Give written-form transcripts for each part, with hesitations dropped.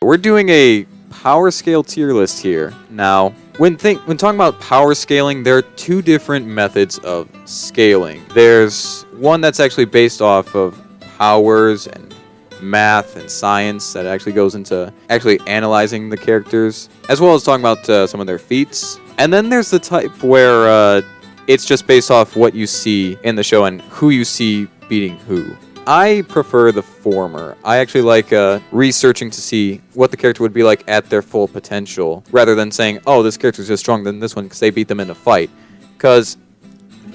we're doing a power scale tier list here. Now, when talking about power scaling, there are two different methods of scaling. There's one that's actually based off of powers and math and science that actually goes into actually analyzing the characters, as well as talking about some of their feats. And then there's the type where it's just based off what you see in the show and who you see beating who. I prefer the former. I actually like researching to see what the character would be like at their full potential, rather than saying, oh, this character's just stronger than this one because they beat them in a fight. Because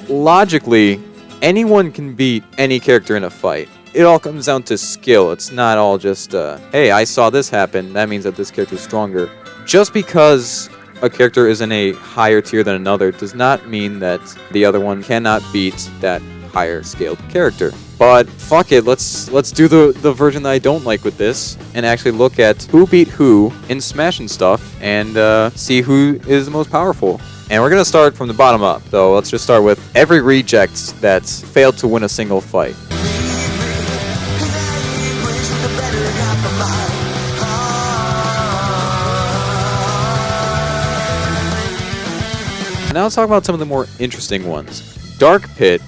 logically, anyone can beat any character in a fight. It all comes down to skill. It's not all just, hey, I saw this happen, that means that this character's stronger. Just because a character is in a higher tier than another does not mean that the other one cannot beat that higher scaled character. But fuck it, let's do the version that I don't like with this and actually look at who beat who in Smash and stuff and see who is the most powerful. And we're gonna start from the bottom up, so let's just start with every reject that's failed to win a single fight. Now let's talk about some of the more interesting ones. Dark Pit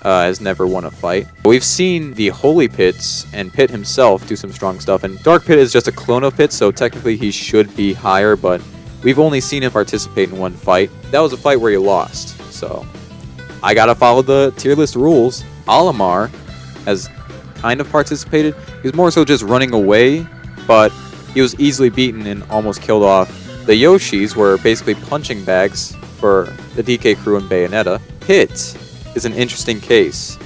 has never won a fight. We've seen the Holy Pits and Pit himself do some strong stuff, and Dark Pit is just a clone of Pit, so technically he should be higher, but we've only seen him participate in one fight. That was a fight where he lost, so I gotta follow the tier list rules. Olimar has kind of participated. He was more so just running away, but he was easily beaten and almost killed off. The Yoshis were basically punching bags for the DK crew and Bayonetta. Pit is an interesting case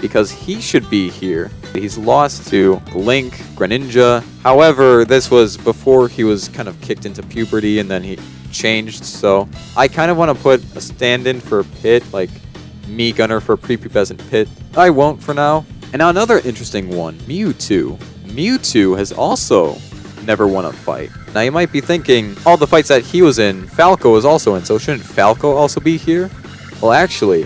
because he should be here. He's lost to Link, Greninja. However, this was before he was kind of kicked into puberty and then he changed. So I kind of want to put a stand-in for Pit, like me gunner for prepubescent Pit. I won't for now. And now another interesting one, Mewtwo. Mewtwo has also never won a fight. Now you might be thinking, all the fights that he was in, Falco was also in, so shouldn't Falco also be here? Well, actually,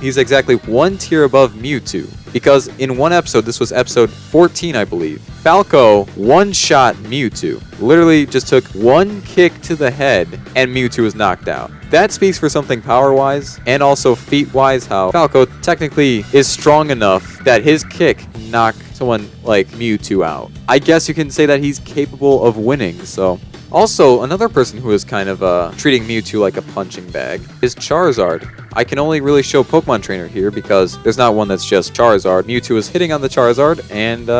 he's exactly one tier above Mewtwo, because in one episode, this was episode 14, I believe, Falco one-shot Mewtwo. Literally just took one kick to the head, and Mewtwo was knocked out. That speaks for something power-wise, and also feat-wise, how Falco technically is strong enough that his kick can knock someone like Mewtwo out. I guess you can say that he's capable of winning, so... Also, another person who is kind of treating Mewtwo like a punching bag is Charizard. I can only really show Pokemon Trainer here because there's not one that's just Charizard. Mewtwo was hitting on the Charizard and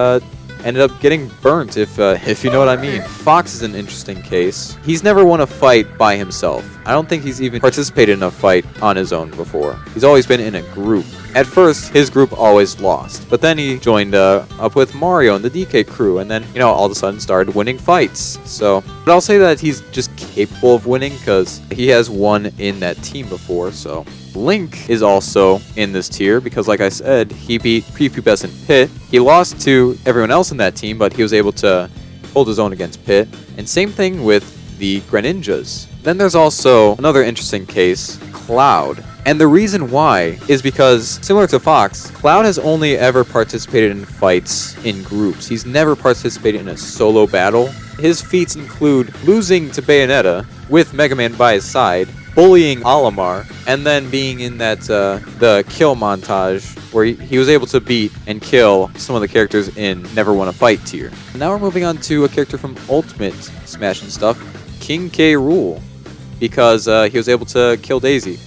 ended up getting burnt, if you know what I mean. Fox is an interesting case. He's never won a fight by himself. I don't think he's even participated in a fight on his own before. He's always been in a group. At first, his group always lost, but then he joined up with Mario and the DK crew, and then, you know, all of a sudden started winning fights. So, but I'll say that he's just capable of winning because he has won in that team before, so... Link is also in this tier because, like I said, he beat prepubescent Pit. He lost to everyone else in that team, but he was able to hold his own against Pit. And same thing with the Greninjas. Then there's also another interesting case, Cloud. And the reason why is because, similar to Fox, Cloud has only ever participated in fights in groups. He's never participated in a solo battle. His feats include losing to Bayonetta with Mega Man by his side, bullying Olimar, and then being in that the kill montage where he was able to beat and kill some of the characters in Never Won a Fight tier. Now we're moving on to a character from Ultimate Smash and stuff, King K Rool, because he was able to kill Daisy.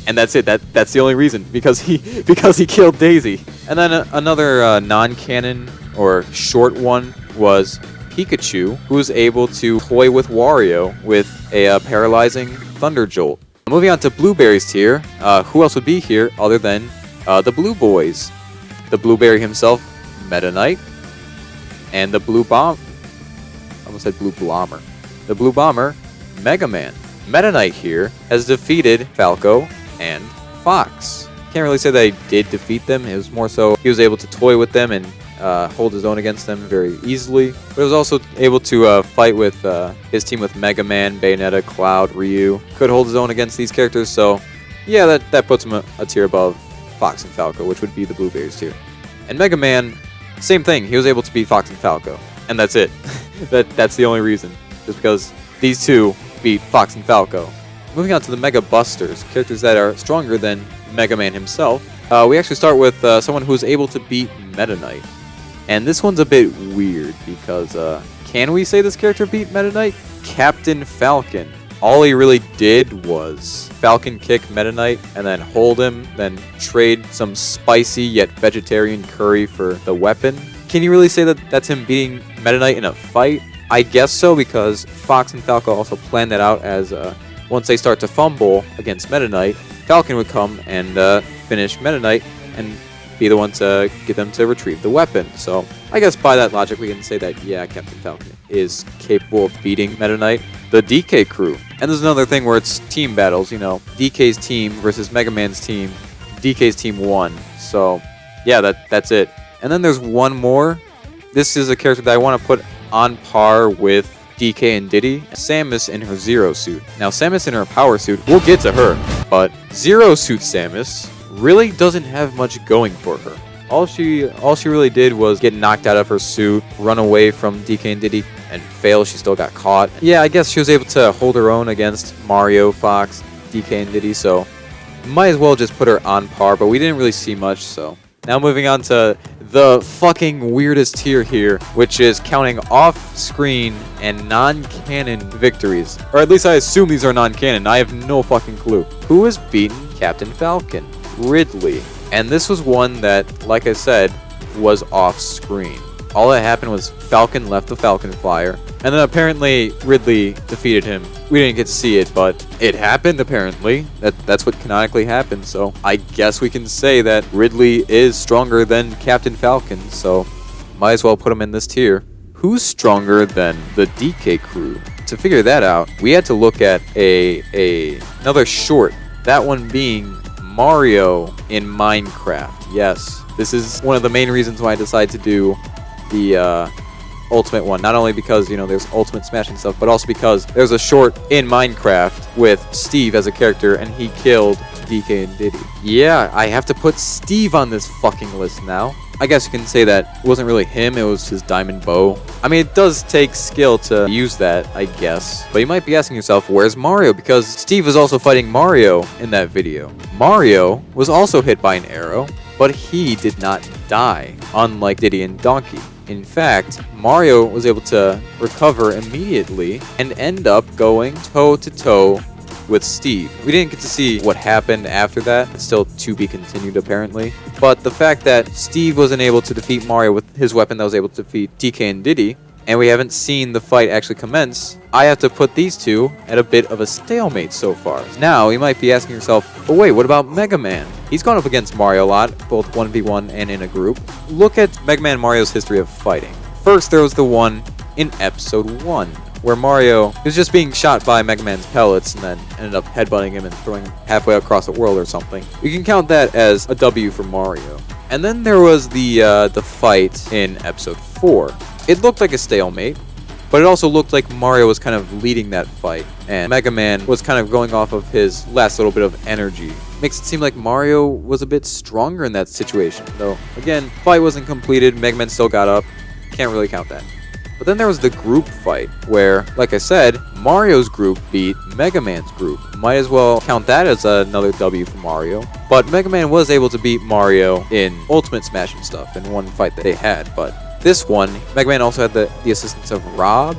And that's it. That's the only reason, because he killed Daisy. And then another non-canon or short one was Pikachu, who was able to toy with Wario with a paralyzing Thunder Jolt. Moving on to Blueberry's tier, who else would be here other than the Blue Boys? The Blueberry himself, Meta Knight, and the Blue Bomb. I almost said Blue Blommer. The Blue Bomber, Mega Man. Meta Knight here has defeated Falco and Fox. Can't really say that he did defeat them. It was more so he was able to toy with them and hold his own against them very easily. But he was also able to fight with his team with Mega Man, Bayonetta, Cloud, Ryu. Could hold his own against these characters, so yeah, that puts him a tier above Fox and Falco, which would be the Blueberries tier. And Mega Man, same thing. He was able to beat Fox and Falco, and that's it. That's the only reason. Just because these two beat Fox and Falco. Moving on to the Mega Busters, characters that are stronger than Mega Man himself. We actually start with someone who's able to beat Meta Knight. And this one's a bit weird because, can we say this character beat Meta Knight? Captain Falcon. All he really did was Falcon kick Meta Knight and then hold him, then trade some spicy yet vegetarian curry for the weapon. Can you really say that that's him beating Meta Knight in a fight? I guess so, because Fox and Falco also planned that out as once they start to fumble against Meta Knight, Falcon would come and finish Meta Knight and be the one to get them to retrieve the weapon. So I guess by that logic we can say that, yeah, Captain Falcon is capable of beating Meta Knight. The DK crew. And there's another thing where it's team battles, you know, DK's team versus Mega Man's team. DK's team won. So yeah, that's it. And then there's one more. This is a character that I want to put on par with DK and Diddy. Samus in her Zero suit. Now Samus in her power suit, we'll get to her, but Zero suit Samus really doesn't have much going for her. All she really did was get knocked out of her suit, run away from DK and Diddy, and fail. She still got caught. Yeah, I guess she was able to hold her own against Mario, Fox, DK and Diddy, so might as well just put her on par, but we didn't really see much, so. Now moving on to the fucking weirdest tier here, which is counting off-screen and non-canon victories. Or at least I assume these are non-canon. I have no fucking clue. Who has beaten Captain Falcon? Ridley. And this was one that, like I said, was off-screen. All that happened was Falcon left the Falcon Flyer, and then apparently Ridley defeated him. We didn't get to see it, but it happened apparently. That's what canonically happened, so I guess we can say that Ridley is stronger than Captain Falcon, so might as well put him in this tier. Who's stronger than the DK crew? To figure that out, we had to look at another short, that one being Mario in Minecraft. Yes, this is one of the main reasons why I decided to do the Ultimate one. Not only because, you know, there's Ultimate Smash and stuff, but also because there's a short in Minecraft with Steve as a character, and he killed DK and Diddy. Yeah, I have to put Steve on this fucking list now. I guess you can say that it wasn't really him, it was his diamond bow. I mean, it does take skill to use that, I guess. But you might be asking yourself, where's Mario? Because Steve was also fighting Mario in that video. Mario was also hit by an arrow, but he did not die, unlike Diddy and Donkey. In fact, Mario was able to recover immediately and end up going toe-to-toe with Steve. We didn't get to see what happened after that. It's still to be continued, apparently. But the fact that Steve wasn't able to defeat Mario with his weapon that was able to defeat DK and Diddy, and we haven't seen the fight actually commence, I have to put these two at a bit of a stalemate so far. Now, you might be asking yourself, oh wait, what about Mega Man? He's gone up against Mario a lot, both 1v1 and in a group. Look at Mega Man and Mario's history of fighting. First, there was the one in Episode 1, where Mario was just being shot by Mega Man's pellets and then ended up headbutting him and throwing him halfway across the world or something. You can count that as a W for Mario. And then there was the fight in Episode 4. It looked like a stalemate, but it also looked like Mario was kind of leading that fight, and Mega Man was kind of going off of his last little bit of energy. Makes it seem like Mario was a bit stronger in that situation, though, again, fight wasn't completed, Mega Man still got up, can't really count that. But then there was the group fight, where, like I said, Mario's group beat Mega Man's group. Might as well count that as another W for Mario. But Mega Man was able to beat Mario in Ultimate Smash and stuff in one fight that they had, but this one, Mega Man also had the assistance of Rob,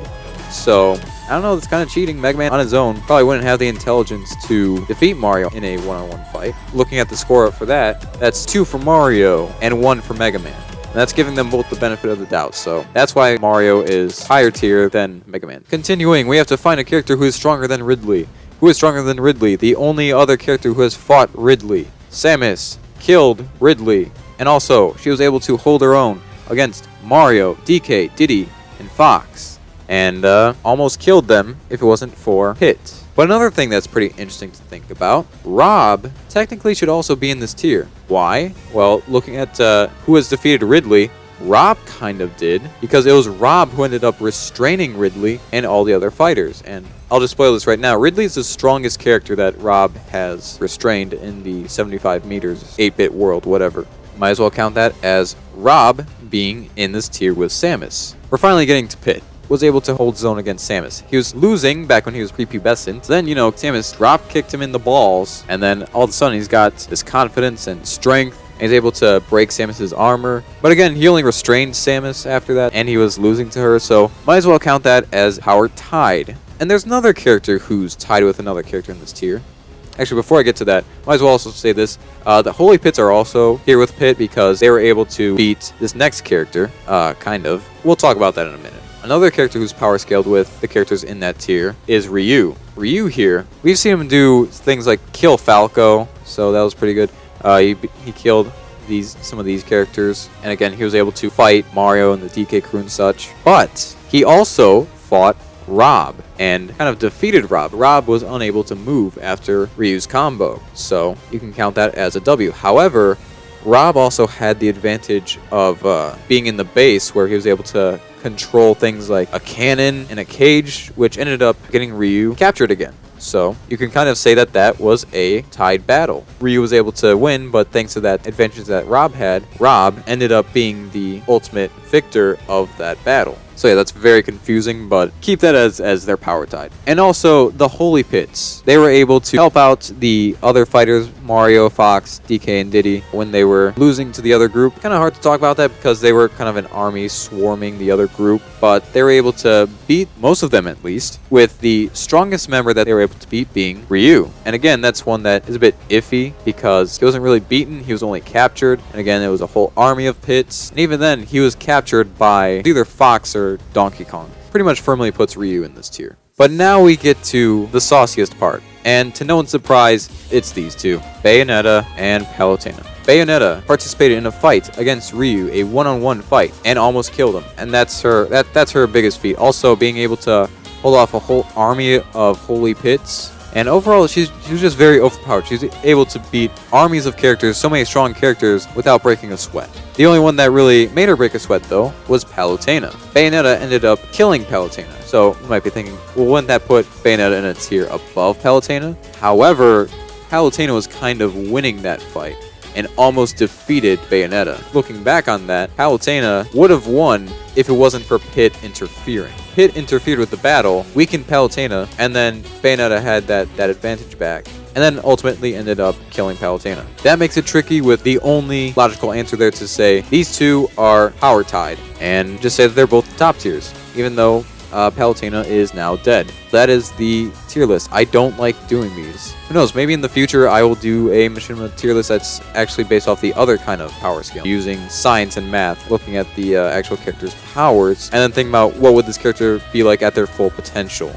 so I don't know, that's kind of cheating. Mega Man on his own probably wouldn't have the intelligence to defeat Mario in a one-on-one fight. Looking at the score up for that, that's 2 for Mario and 1 for Mega Man. And that's giving them both the benefit of the doubt, so that's why Mario is higher tier than Mega Man. Continuing, we have to find a character who is stronger than Ridley. Who is stronger than Ridley? The only other character who has fought Ridley. Samus killed Ridley, and also she was able to hold her own against Mario, DK, Diddy, and Fox, and almost killed them if it wasn't for Pit. But another thing that's pretty interesting to think about, Rob technically should also be in this tier. Why? Well, looking at who has defeated Ridley, Rob kind of did, because it was Rob who ended up restraining Ridley and all the other fighters. And I'll just spoil this right now. Ridley is the strongest character that Rob has restrained in the 75 meters, 8-bit world, whatever. Might as well count that as Rob being in this tier with Samus. We're finally getting to Pit. was able to hold his own against Samus. He was losing back when he was prepubescent. Then, Samus drop kicked him in the balls, and then all of a sudden he's got this confidence and strength. And he's able to break Samus's armor. But again, he only restrained Samus after that, and he was losing to her, so might as well count that as power tied. And there's another character who's tied with another character in this tier. Actually, before I get to that, might as well also say this. The Holy Pits are also here with Pit because they were able to beat this next character, kind of. We'll talk about that in a minute. Another character who's power scaled with the characters in that tier is Ryu. Ryu here, we've seen him do things like kill Falco, so that was pretty good. He killed some of these characters, and again, he was able to fight Mario and the DK crew and such. But he also fought Rob and kind of defeated Rob. Rob was unable to move after Ryu's combo, so you can count that as a W. However, Rob also had the advantage of being in the base, where he was able to control things like a cannon and a cage, which ended up getting Ryu captured again. So you can kind of say that that was a tied battle. Ryu was able to win, but thanks to that advantage that Rob had, Rob ended up being the ultimate victor of that battle. So yeah, that's very confusing, but keep that as their power tied. And also, the Holy Pits. They were able to help out the other fighters, Mario, Fox, DK, and Diddy, when they were losing to the other group. Kind of hard to talk about that because they were kind of an army swarming the other group, but they were able to beat most of them at least, with the strongest member that they were able to beat being Ryu. And again, that's one that is a bit iffy because he wasn't really beaten, he was only captured. And again, it was a whole army of pits. And even then, he was captured by either Fox or Donkey Kong. Pretty much firmly puts Ryu in this tier. But now we get to the sauciest part. And to no one's surprise, it's these two, Bayonetta and Palutena. Bayonetta participated in a fight against Ryu, a one-on-one fight, and almost killed him. And that's her biggest feat. Also, being able to hold off a whole army of Holy Pits. And overall, she was just very overpowered. She's able to beat armies of characters, so many strong characters, without breaking a sweat. The only one that really made her break a sweat, though, was Palutena. Bayonetta ended up killing Palutena. So you might be thinking, well, wouldn't that put Bayonetta in a tier above Palutena? However, Palutena was kind of winning that fight and almost defeated Bayonetta. Looking back on that, Palutena would have won if it wasn't for Pit interfering. Pit interfered with the battle, weakened Palutena, and then Bayonetta had that advantage back, and then ultimately ended up killing Palutena. That makes it tricky, with the only logical answer there to say these two are power tied, and just say that they're both the top tiers, even though Palutena is now dead. That is the tier list. I don't like doing these. Who knows, maybe in the future I will do a machinima tier list that's actually based off the other kind of power scale, using science and math, looking at the actual character's powers, and then thinking about what would this character be like at their full potential.